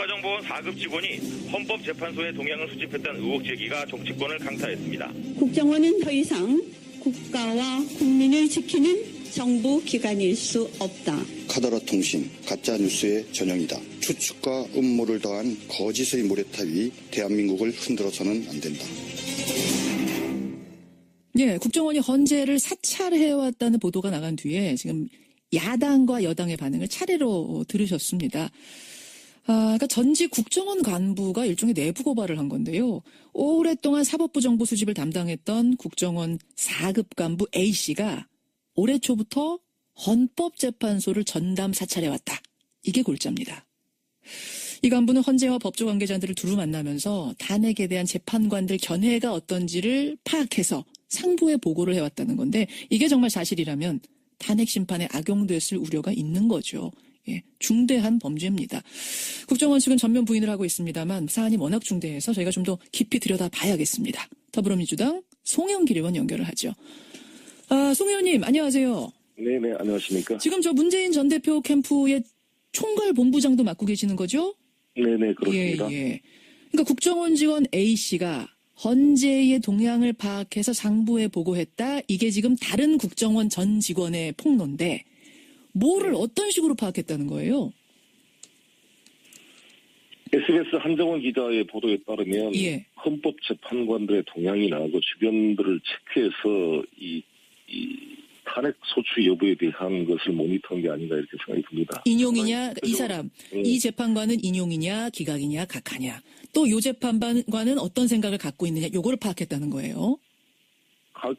국가정보원 4급 직원이 헌법재판소의 동향을 수집했다는 의혹 제기가 정치권을 강타했습니다. 국정원은 더 이상 국가와 국민을 지키는 정부 기관일 수 없다. 카더라 통신, 가짜뉴스의 전형이다. 추측과 음모를 더한 거짓의 모래탑이 대한민국을 흔들어서는 안 된다. 예, 국정원이 헌재를 사찰해왔다는 보도가 나간 뒤에 지금 야당과 여당의 반응을 차례로 들으셨습니다. 그러니까 전직 국정원 간부가 일종의 내부 고발을 한 건데요. 오랫동안 사법부 정보 수집을 담당했던 국정원 4급 간부 A씨가 올해 초부터 헌법재판소를 전담 사찰해왔다. 이게 골자입니다. 이 간부는 헌재와 법조 관계자들을 두루 만나면서 탄핵에 대한 재판관들 견해가 어떤지를 파악해서 상부에 보고를 해왔다는 건데 이게 정말 사실이라면 탄핵 심판에 악용됐을 우려가 있는 거죠. 예, 중대한 범죄입니다. 국정원 측은 전면 부인을 하고 있습니다만 사안이 워낙 중대해서 저희가 좀 더 깊이 들여다봐야겠습니다. 더불어민주당 송영길 의원 연결을 하죠. 송 의원님 안녕하세요. 네네, 안녕하십니까. 지금 저 문재인 전 대표 캠프의 총괄 본부장도 맡고 계시는 거죠? 네네, 그렇습니다. 예. 그러니까 국정원 직원 A씨가 헌재의 동향을 파악해서 상부에 보고했다. 이게 지금 다른 국정원 전 직원의 폭로인데 뭐를 어떤 식으로 파악했다는 거예요? SBS 한정원 기자의 보도에 따르면 예. 헌법재판관들의 동향이나 그 주변들을 체크해서 이 탄핵 소추 여부에 대한 것을 모니터한 게 아닌가 이렇게 생각이 듭니다. 인용이냐 이 사람 이 재판관은 인용이냐 기각이냐 각하냐 또 요 재판관은 어떤 생각을 갖고 있느냐 요거를 파악했다는 거예요.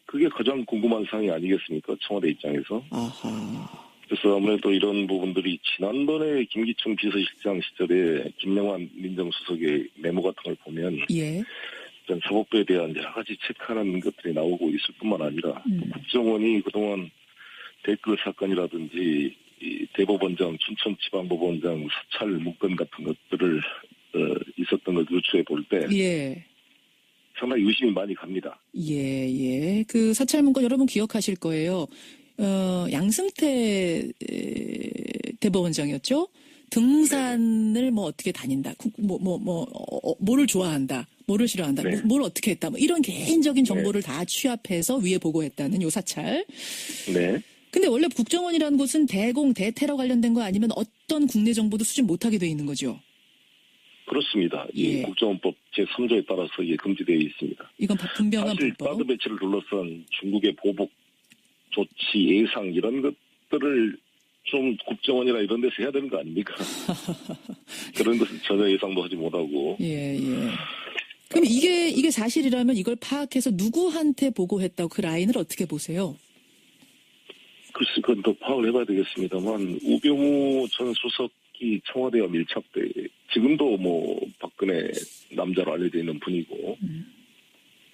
그게 가장 궁금한 사항이 아니겠습니까? 청와대 입장에서. 아하. 그래서 아무래도 이런 부분들이 지난번에 김기춘 비서실장 시절에 김명환 민정수석의 메모 같은 걸 보면 예. 사법부에 대한 여러 가지 체크하는 것들이 나오고 있을 뿐만 아니라 국정원이 그동안 댓글 사건이라든지 이 대법원장, 춘천지방법원장 사찰 문건 같은 것들을 있었던 걸 유추해 볼 때 예. 상당히 의심이 많이 갑니다. 예. 그 사찰 문건 여러분 기억하실 거예요. 양승태 대법원장이었죠. 등산을 뭐 어떻게 다닌다. 뭐를 좋아한다. 뭐를 싫어한다. 네. 뭘 어떻게 했다. 뭐 이런 개인적인 정보를 다 취합해서 위에 보고했다는 요 사찰. 네. 근데 원래 국정원이라는 곳은 대공, 대테러 관련된 거 아니면 어떤 국내 정보도 수집 못하게 돼 있는 거죠? 그렇습니다. 예. 이 국정원법 제3조에 따라서 이게 금지되어 있습니다. 이건 분명한 사실 불법. 사드 배치를 둘러싼 중국의 보복 조치 예상 이런 것들을 좀 국정원이나 이런 데서 해야 되는 거 아닙니까? 그런 것을 전혀 예상도 하지 못하고. 예. 그럼 이게 사실이라면 이걸 파악해서 누구한테 보고했다고 그 라인을 어떻게 보세요? 글쎄, 그건 더 파악을 해봐야 되겠습니다만, 우병우 전 수석이 청와대와 밀착돼, 지금도 뭐, 박근혜 남자로 알려져 있는 분이고,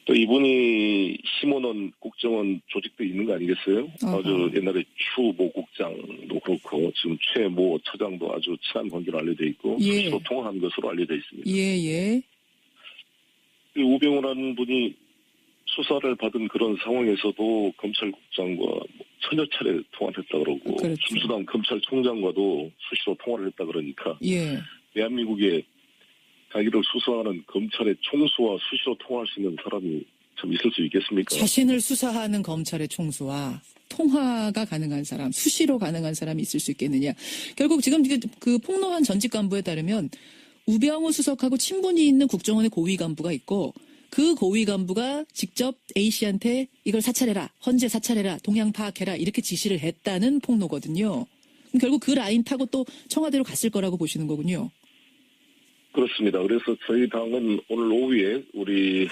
또 이분이 심원원 국정원 조직도 있는 거 아니겠어요? 아주 옛날에 추모 국장도 그렇고, 지금 최모 처장도 아주 친한 관계로 알려져 있고, 예. 수시로 통화한 것으로 알려져 있습니다. 예. 이 우병우라는 분이 수사를 받은 그런 상황에서도 검찰국장과 천여 차례 통화를 했다 그러고 그렇죠. 김수남 검찰총장과도 수시로 통화를 했다 그러니까 예. 대한민국에 자기를 수사하는 검찰의 총수와 수시로 통화할 수 있는 사람이 참 있을 수 있겠습니까? 자신을 수사하는 검찰의 총수와 통화가 가능한 사람, 수시로 가능한 사람이 있을 수 있겠느냐. 결국 지금 그 폭로한 전직 간부에 따르면 우병우 수석하고 친분이 있는 국정원의 고위 간부가 있고 그 고위 간부가 직접 A씨한테 이걸 사찰해라, 헌재 사찰해라, 동향 파악해라 이렇게 지시를 했다는 폭로거든요. 그럼 결국 그 라인 타고 또 청와대로 갔을 거라고 보시는 거군요. 그렇습니다. 그래서 저희 당은 오늘 오후에 우리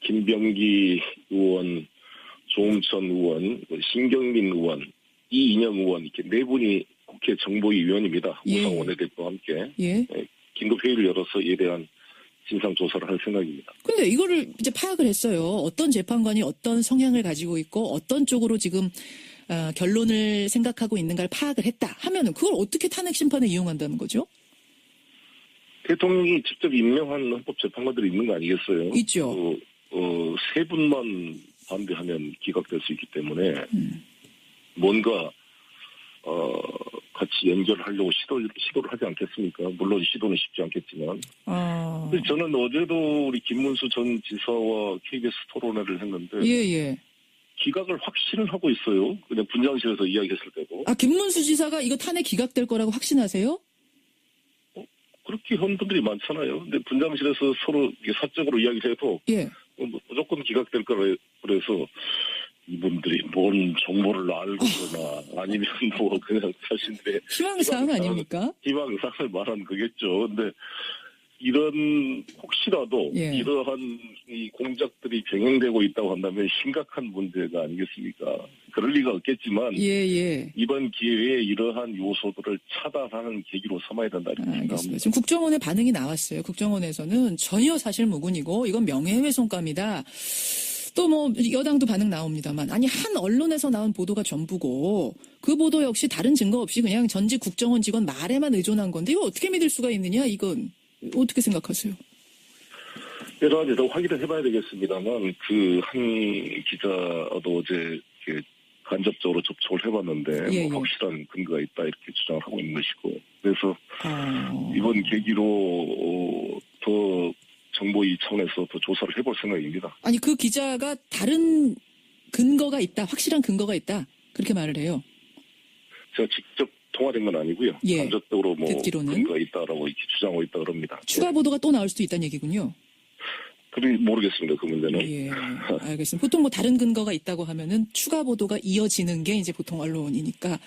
김병기 의원, 조응천 의원, 신경민 의원, 이인영 의원 이렇게 네 분이 국회 정보위 위원입니다. 예. 우상 원내대표와 함께 예. 긴급 회의를 열어서 이에 대한 진상조사를 할 생각입니다. 근데 이거를 이제 파악을 했어요. 어떤 재판관이 어떤 성향을 가지고 있고 어떤 쪽으로 지금 결론을 생각하고 있는가를 파악을 했다 하면은 그걸 어떻게 탄핵 심판에 이용한다는 거죠? 대통령이 직접 임명한 헌법재판관들이 있는 거 아니겠어요? 있죠. 세 분만 반대하면 기각될 수 있기 때문에 뭔가 같이 연결하려고 시도를 하지 않겠습니까? 물론 시도는 쉽지 않겠지만. 근데 저는 어제도 우리 김문수 전 지사와 KBS 토론회를 했는데. 예. 기각을 확신을 하고 있어요. 그냥 분장실에서 이야기했을 때도. 김문수 지사가 이거 탄핵 기각될 거라고 확신하세요? 그렇게 한 분들이 많잖아요. 근데 분장실에서 서로 사적으로 이야기를 해도. 예. 무조건 기각될 거라 그래서 이분들이 뭔 정보를 알거나 아니면 뭐 그냥 자신들의 희망사항 아닙니까? 희망사항을 말하는 거겠죠. 근데 이런 혹시라도 예. 이러한 이 공작들이 병행되고 있다고 한다면 심각한 문제가 아니겠습니까? 그럴 리가 없겠지만 예. 이번 기회에 이러한 요소들을 차단하는 계기로 삼아야 된다 이렇게 알겠습니다. 생각합니다. 지금 국정원의 반응이 나왔어요. 국정원에서는 전혀 사실 무근이고 이건 명예훼손감이다. 또 뭐 여당도 반응 나옵니다만 아니 한 언론에서 나온 보도가 전부고 그 보도 역시 다른 증거 없이 그냥 전직 국정원 직원 말에만 의존한 건데 이거 어떻게 믿을 수가 있느냐 이건 어떻게 생각하세요? 여러 가지 더 확인을 해봐야 되겠습니다만 그 한 기자도 어제 이렇게 간접적으로 접촉을 해봤는데 예. 확실한 근거가 있다 이렇게 주장을 하고 있는 것이고 그래서 이번 계기로 더 정보위 차원에서 더 조사를 해볼 생각입니다. 아니 그 기자가 다른 근거가 있다, 확실한 근거가 있다 그렇게 말을 해요. 제가 직접 통화된 건 아니고요. 예. 간접적으로 뭐 듣기로는. 근거가 있다라고 이렇게 주장하고 있다 그럽니다. 추가 보도가 또 나올 수도 있다는 얘기군요. 그래 모르겠습니다. 그 문제는. 예, 알겠습니다. 보통 뭐 다른 근거가 있다고 하면은 추가 보도가 이어지는 게 이제 보통 언론이니까.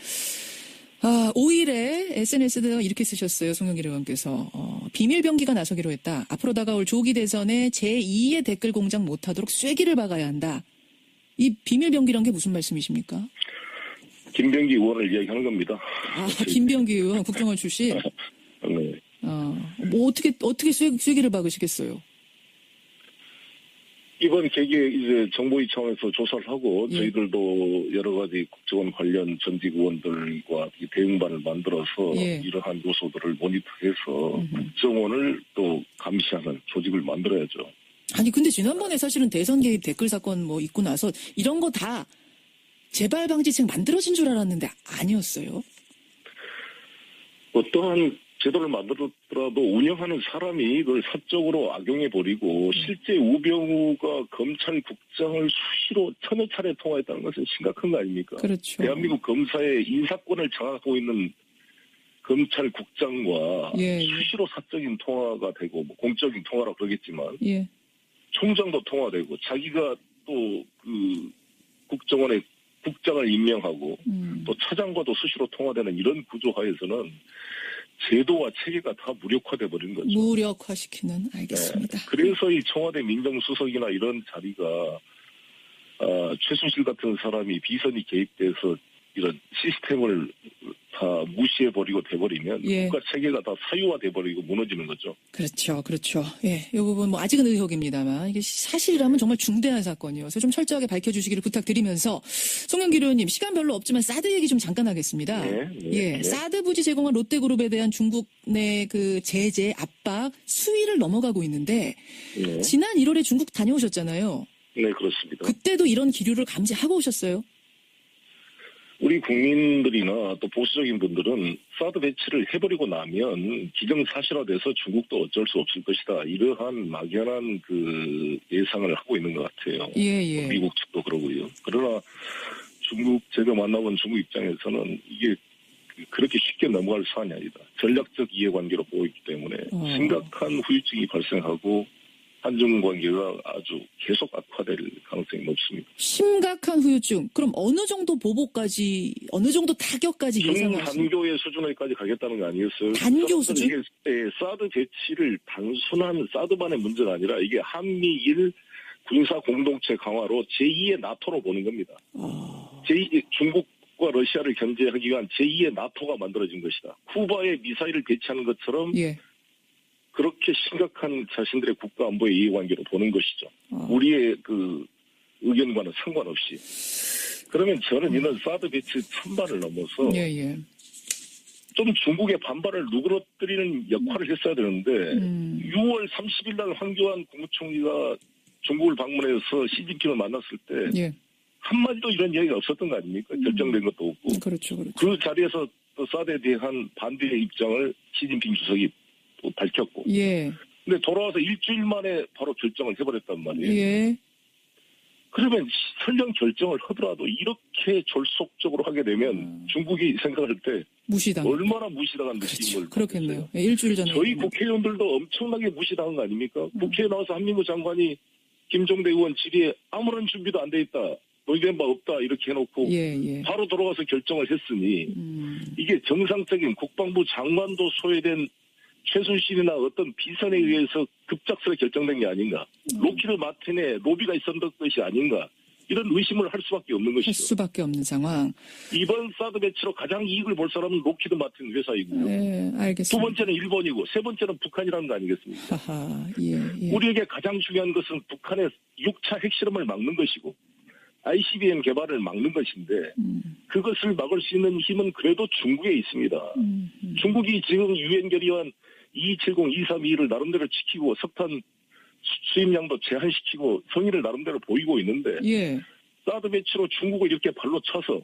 5일에 SNS에다가 이렇게 쓰셨어요. 송영길 의원께서. 비밀병기가 나서기로 했다. 앞으로 다가올 조기 대선에 제2의 댓글 공작 못하도록 쐐기를 박아야 한다. 이 비밀병기란 게 무슨 말씀이십니까? 김병기 의원을 이야기하는 겁니다. 김병기 의원 국정원 출신. 네. 뭐 어떻게 쐐기를 박으시겠어요? 이번 계기에 이제 정보위 차원에서 조사를 하고 예. 저희들도 여러 가지 국정원 관련 전직 의원들과 대응반을 만들어서 예. 이러한 요소들을 모니터해서 국정원을 또 감시하는 조직을 만들어야죠. 아니 근데 지난번에 사실은 대선 개입 댓글 사건 뭐 있고 나서 이런 거 다 재발 방지책 만들어진 줄 알았는데 아니었어요. 어떠한 제도를 만들었더라도 운영하는 사람이 이걸 사적으로 악용해버리고 실제 우병우가 검찰국장을 수시로 천여 차례 통화했다는 것은 심각한 거 아닙니까? 그렇죠. 대한민국 검사의 인사권을 장악하고 있는 검찰국장과 예. 수시로 사적인 통화가 되고 뭐 공적인 통화라 그러겠지만 예. 총장도 통화되고 자기가 또 그 국정원의 국장을 임명하고 또 차장과도 수시로 통화되는 이런 구조하에서는 제도와 체계가 다 무력화돼 버린 거죠. 무력화시키는 알겠습니다. 네. 그래서 이 청와대 민정수석이나 이런 자리가 최순실 같은 사람이 비선이 개입돼서 이런 시스템을 다 무시해버리고 돼버리면 예. 국가 체계가 다 사유화돼버리고 무너지는 거죠. 그렇죠. 예, 이 부분 뭐 아직은 의혹입니다만 이게 사실이라면 정말 중대한 사건이어서 좀 철저하게 밝혀주시기를 부탁드리면서 송영길 의원님 시간 별로 없지만 사드 얘기 좀 잠깐 하겠습니다. 네. 사드 부지 제공한 롯데그룹에 대한 중국 내 그 제재 압박 수위를 넘어가고 있는데 네. 지난 1월에 중국 다녀오셨잖아요. 네, 그렇습니다. 그때도 이런 기류를 감지하고 오셨어요? 우리 국민들이나 또 보수적인 분들은 사드 배치를 해버리고 나면 기정사실화돼서 중국도 어쩔 수 없을 것이다. 이러한 막연한 그 예상을 하고 있는 것 같아요. 예. 미국 측도 그러고요. 그러나 제가 만나본 중국 입장에서는 이게 그렇게 쉽게 넘어갈 사안이 아니다. 전략적 이해관계로 보이기 때문에 심각한 후유증이 발생하고 한중 관계가 아주 계속 악화될 가능성이 높습니다. 심각한 후유증. 그럼 어느 정도 보복까지, 어느 정도 타격까지 예상하시나요? 단교의 수준에까지 가겠다는 거 아니었어요? 단교 수준? 이게 사드 배치를 단순한 사드만의 문제가 아니라 이게 한미일 군사 공동체 강화로 제2의 나토로 보는 겁니다. 중국과 러시아를 견제하기 위한 제2의 나토가 만들어진 것이다. 쿠바에 미사일을 배치하는 것처럼 예. 그렇게 심각한 자신들의 국가 안보의 이해관계로 보는 것이죠. 우리의 그 의견과는 상관없이. 그러면 저는 이런 사드 배치 찬반을 넘어서 좀 중국의 반발을 누그러뜨리는 역할을 했어야 되는데 6월 30일 날 황교안 국무총리가 중국을 방문해서 시진핑을 만났을 때 한마디도 이런 이야기가 없었던 거 아닙니까? 결정된 것도 없고. 그렇죠, 그렇죠. 그 자리에서 또 사드에 대한 반대의 입장을 시진핑 주석이 또 밝혔고. 예. 근데 돌아와서 일주일 만에 바로 결정을 해버렸단 말이에요. 예. 그러면 설령 결정을 하더라도 이렇게 졸속적으로 하게 되면 중국이 생각할 때 무시당. 얼마나 무시당한 느낌을. 그렇죠. 그렇겠네요. 예, 일주일 전에. 저희 국회의원들도 엄청나게 무시당한 거 아닙니까? 국회에 나와서 한민구 장관이 김종대 의원 질의에 아무런 준비도 안 돼 있다. 논의된 바 없다. 이렇게 해놓고 예, 예. 바로 돌아가서 결정을 했으니 이게 정상적인 국방부 장관도 소외된 최순실이나 어떤 비선에 의해서 급작스레 결정된 게 아닌가. 로키드 마틴의 로비가 있었던 것이 아닌가. 이런 의심을 할 수밖에 없는 할 것이죠. 수밖에 없는 상황. 이번 사드 배치로 가장 이익을 볼 사람은 로키드 마틴 회사이고요. 네, 두 알겠습니다. 번째는 일본이고 세 번째는 북한이라는 거 아니겠습니까? 하하, 예, 예. 우리에게 가장 중요한 것은 북한의 6차 핵실험을 막는 것이고 ICBM 개발을 막는 것인데 그것을 막을 수 있는 힘은 그래도 중국에 있습니다. 중국이 지금 유엔 결의안 2270, 232를 나름대로 지키고 석탄 수입량도 제한시키고 성의를 나름대로 보이고 있는데 예. 사드 배치로 중국을 이렇게 발로 쳐서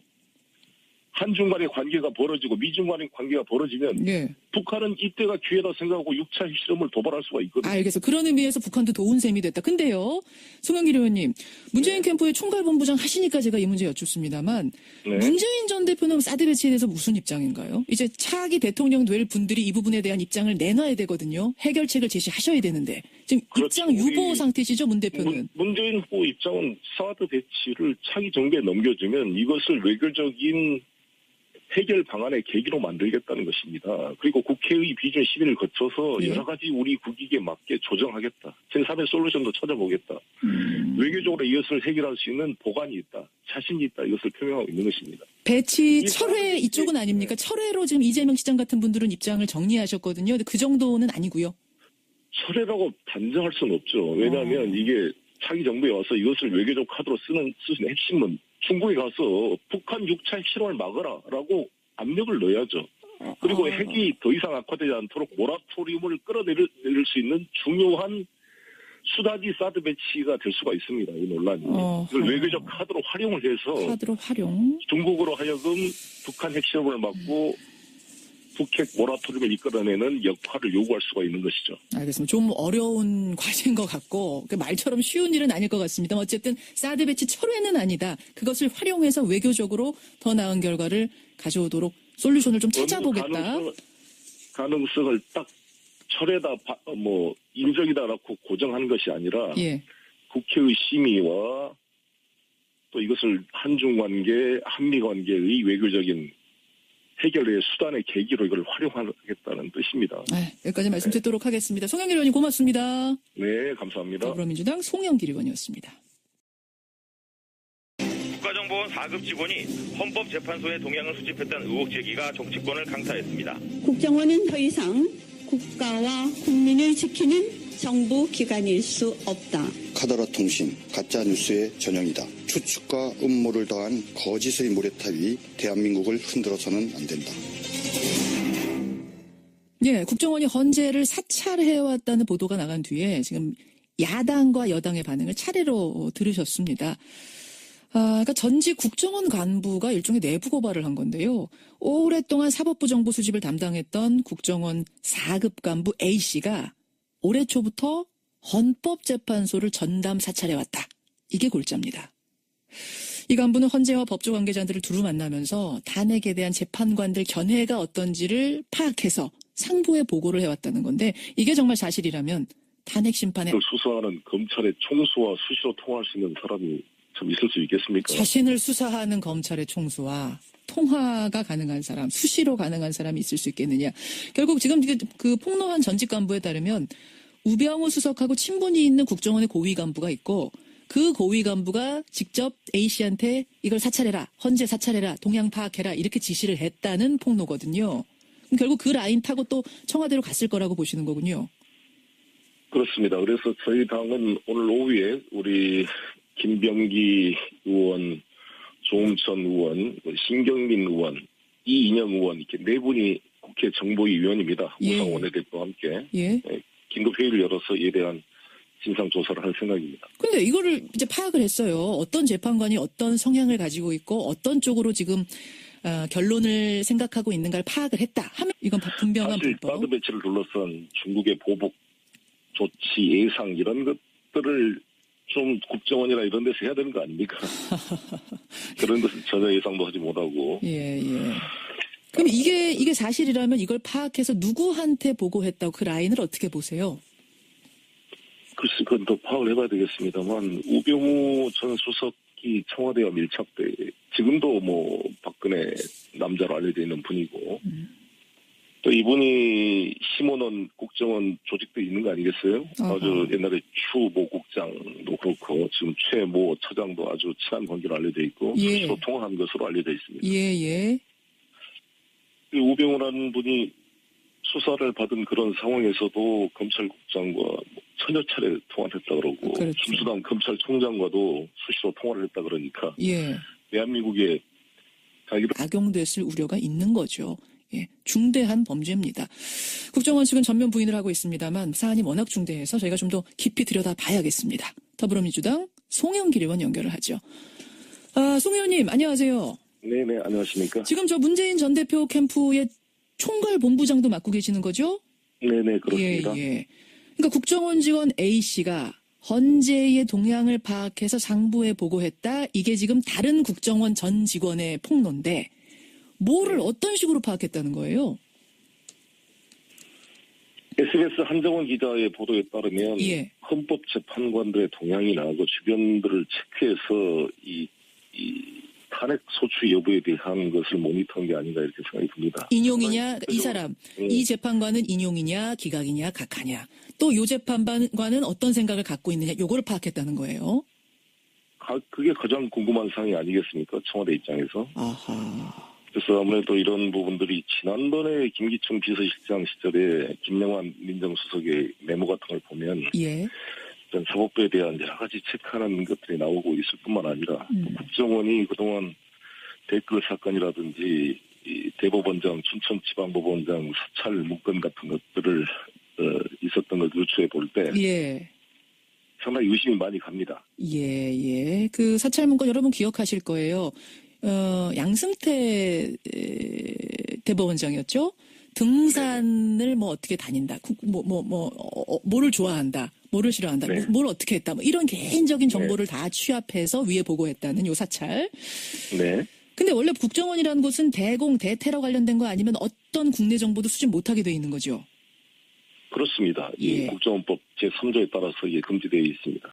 한중 간의 관계가 벌어지고 미중 간의 관계가 벌어지면 예. 북한은 이때가 기회다 생각하고 6차 핵실험을 도발할 수가 있거든요. 알겠어. 그런 의미에서 북한도 도운 셈이 됐다. 근데요, 송영길 의원님, 문재인 캠프의 총괄본부장 하시니까 제가 이 문제 여쭙습니다만, 네. 문재인 전 대표는 사드 배치에 대해서 무슨 입장인가요? 이제 차기 대통령 될 분들이 이 부분에 대한 입장을 내놔야 되거든요. 해결책을 제시하셔야 되는데 지금 그렇죠. 입장 유보 상태시죠, 문 대표는? 문재인 후보 입장은 사드 배치를 차기 정부에 넘겨주면 이것을 외교적인 해결 방안의 계기로 만들겠다는 것입니다. 그리고 국회의 비준 심의를 거쳐서 예. 여러 가지 우리 국익에 맞게 조정하겠다. 제3의 솔루션도 찾아보겠다. 외교적으로 이것을 해결할 수 있는 보관이 있다. 자신이 있다. 이것을 표명하고 있는 것입니다. 배치 철회 이쪽은 아닙니까? 철회로 지금 이재명 시장 같은 분들은 입장을 정리하셨거든요. 근데 그 정도는 아니고요. 철회라고 단정할 수는 없죠. 왜냐하면 이게 차기 정부에 와서 이것을 외교적 카드로 쓰는 핵심은 중국에 가서 북한 6차 핵실험을 막으라라고 압력을 넣어야죠. 그리고 핵이 더 이상 악화되지 않도록 모라토리움을 끌어내릴 수 있는 중요한 수다지 사드 배치가 될 수가 있습니다. 이 논란이. 이걸 외교적 카드로 활용을 해서 카드로 활용. 중국으로 하여금 북한 핵실험을 막고 북핵 모라토리움을 이끌어내는 역할을 요구할 수가 있는 것이죠. 알겠습니다. 좀 어려운 과제인 것 같고 말처럼 쉬운 일은 아닐 것 같습니다. 어쨌든 사드 배치 철회는 아니다. 그것을 활용해서 외교적으로 더 나은 결과를 가져오도록 솔루션을 좀 찾아보겠다. 가능성을 딱 철회다, 인정이다라고 고정하는 것이 아니라 예. 국회의 심의와 또 이것을 한중 관계, 한미 관계의 외교적인 해결의 수단의 계기로 이걸 활용하겠다는 뜻입니다. 여기까지 말씀 듣도록 하겠습니다. 송영길 의원님 고맙습니다. 네, 감사합니다. 더불어민주당 송영길 의원이었습니다. 국가정보원 4급 직원이 헌법재판소의 동향을 수집했다는 의혹 제기가 정치권을 강타했습니다. 국정원은 더 이상 국가와 국민을 지키는 정부 기관일 수 없다. 카더라 통신 가짜뉴스의 전형이다. 추측과 음모를 더한 거짓의 모래탑이 대한민국을 흔들어서는 안 된다. 예, 국정원이 헌재를 사찰해왔다는 보도가 나간 뒤에 지금 야당과 여당의 반응을 차례로 들으셨습니다. 그러니까 전직 국정원 간부가 일종의 내부 고발을 한 건데요. 오랫동안 사법부 정보 수집을 담당했던 국정원 4급 간부 A씨가 올해 초부터 헌법재판소를 전담 사찰해왔다. 이게 골자입니다. 이 간부는 헌재와 법조 관계자들을 두루 만나면서 탄핵에 대한 재판관들 견해가 어떤지를 파악해서 상부에 보고를 해왔다는 건데 이게 정말 사실이라면 탄핵 심판에 수사하는 검찰의 총수와 수시로 통화할 수 있는 사람이 참 있을 수 있겠습니까? 자신을 수사하는 검찰의 총수와 통화가 가능한 사람, 수시로 가능한 사람이 있을 수 있겠느냐. 결국 지금 그 폭로한 전직 간부에 따르면 우병우 수석하고 친분이 있는 국정원의 고위 간부가 있고 그 고위 간부가 직접 A씨한테 이걸 사찰해라, 헌재 사찰해라, 동향 파악해라 이렇게 지시를 했다는 폭로거든요. 그럼 결국 그 라인 타고 또 청와대로 갔을 거라고 보시는 거군요. 그렇습니다. 그래서 저희 당은 오늘 오후에 우리 김병기 의원, 조홍천 의원, 신경민 의원, 이인영 의원 이렇게 네 분이 국회 정보위 위원입니다. 예. 우상 원내대표와 함께 예. 긴급 회의를 열어서 이에 대한 진상 조사를 할 생각입니다. 근데 이거를 이제 파악을 했어요. 어떤 재판관이 어떤 성향을 가지고 있고 어떤 쪽으로 지금 결론을 생각하고 있는가를 파악을 했다 하면 이건 분명한 사실 불법. 사드 배치를 둘러싼 중국의 보복 조치 예상 이런 것들을 좀 국정원이나 이런 데서 해야 되는 거 아닙니까? 그런 것은 전혀 예상도 하지 못하고. 예. 그럼 이게 사실이라면 이걸 파악해서 누구한테 보고했다고 그 라인을 어떻게 보세요? 글쎄, 그건 더 파악을 해봐야 되겠습니다만, 우병우 전 수석이 청와대와 밀착돼, 지금도 뭐, 박근혜 남자로 알려져 있는 분이고, 또 이분이 심원원 국정원 조직도 있는 거 아니겠어요? 어허. 아주 옛날에 추모 국장도 그렇고, 지금 최모 처장도 아주 친한 관계로 알려져 있고, 예. 수시로 통화한 것으로 알려져 있습니다. 예. 이 우병우라는 분이 수사를 받은 그런 상황에서도 검찰국장과 천여 차례 통화를 했다 그러고 그렇죠. 김수남 검찰총장과도 수시로 통화를 했다 그러니까 예. 대한민국에 자기들 악용됐을 우려가 있는 거죠. 예, 중대한 범죄입니다. 국정원 측은 전면 부인을 하고 있습니다만 사안이 워낙 중대해서 저희가 좀 더 깊이 들여다봐야겠습니다. 더불어민주당 송영길 의원 연결을 하죠. 송 의원님 안녕하세요. 네네 안녕하십니까? 지금 저 문재인 전 대표 캠프의 총괄 본부장도 맡고 계시는 거죠? 네네 그렇습니다. 예. 그러니까 국정원 직원 A씨가 헌재의 동향을 파악해서 상부에 보고했다. 이게 지금 다른 국정원 전 직원의 폭로인데 뭐를 어떤 식으로 파악했다는 거예요? SBS 한정원 기자의 보도에 따르면 예. 헌법재판관들의 동향이나 그 주변들을 체크해서 이 탄핵 소추 여부에 대한 것을 모니터한 게 아닌가 이렇게 생각이 듭니다. 인용이냐 이 그래서, 사람 이 재판관은 인용이냐 기각이냐 각하냐 또 요 재판관은 어떤 생각을 갖고 있느냐 요거를 파악했다는 거예요. 그게 가장 궁금한 사항이 아니겠습니까? 청와대 입장에서. 아하. 그래서 아무래도 이런 부분들이 지난번에 김기춘 비서실장 시절에 김영환 민정수석의 메모 같은 걸 보면 예. 전 사법부에 대한 여러 가지 체크하는 것들이 나오고 있을 뿐만 아니라 또 국정원이 그동안 댓글 사건이라든지 이 대법원장, 춘천지방법원장 사찰 문건 같은 것들을 있었던 걸 유추해 볼 때 예. 상당히 의심이 많이 갑니다. 예. 그 사찰 문건 여러분 기억하실 거예요. 양승태 대법원장이었죠. 등산을 뭐 어떻게 다닌다. 뭐를 좋아한다. 뭐를 싫어한다. 네. 뭘 어떻게 했다. 뭐 이런 개인적인 정보를 다 취합해서 위에 보고했다는 요 사찰. 네. 근데 원래 국정원이라는 곳은 대공, 대테러 관련된 거 아니면 어떤 국내 정보도 수집 못하게 돼 있는 거죠. 그렇습니다. 이 예. 국정원법 제3조에 따라서 이게 금지되어 있습니다.